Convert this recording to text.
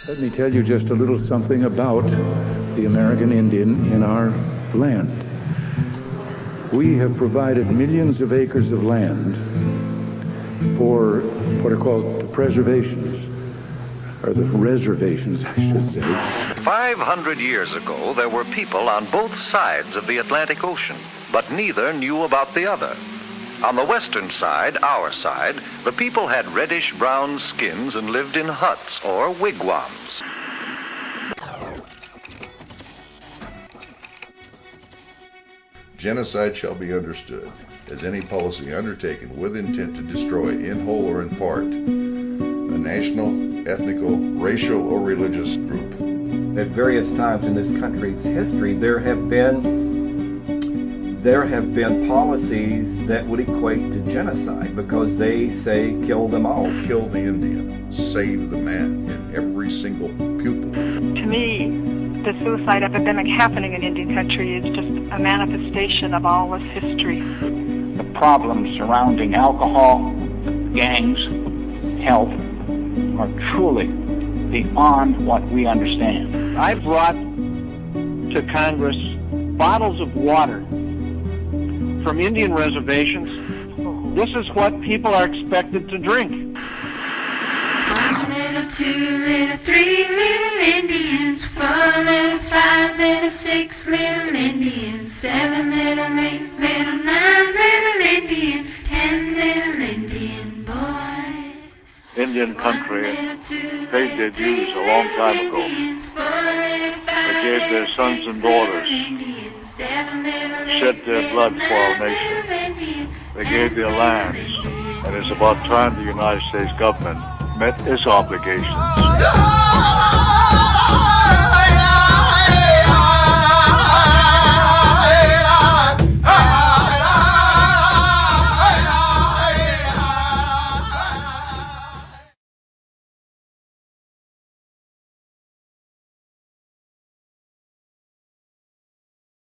Let me tell you just a little something about the American Indian in our land. We have provided millions of acres of land for what are called the preservations, or the reservations, I should say. 500 years ago, there were people on both sides of the Atlantic Ocean, but neither knew about the other. On the western side, our side, the people had reddish-brown skins and lived in huts or wigwams. Genocide shall be understood as any policy undertaken with intent to destroy, in whole or in part, a national, ethnical, racial, or religious group. At various times in this country's history, there have been policies that would equate to genocide because they say kill them all. Kill the Indian, save the man in every single pupil. To me, the suicide epidemic happening in Indian country is just a manifestation of all this history. The problems surrounding alcohol, gangs, health are truly beyond what we understand. I brought to Congress bottles of water from Indian reservations. This is what people are expected to drink. 1 little, 2 little, 3 little Indians, 4 little, 5 little, 6 little Indians, 7 little, 8 little, 9 little Indians, 10 little Indian boys. Indian country paid their dues a long time ago. They gave their sons and daughters, shed their blood for our nation. They gave their lands, and it's about time the United States government met its obligations.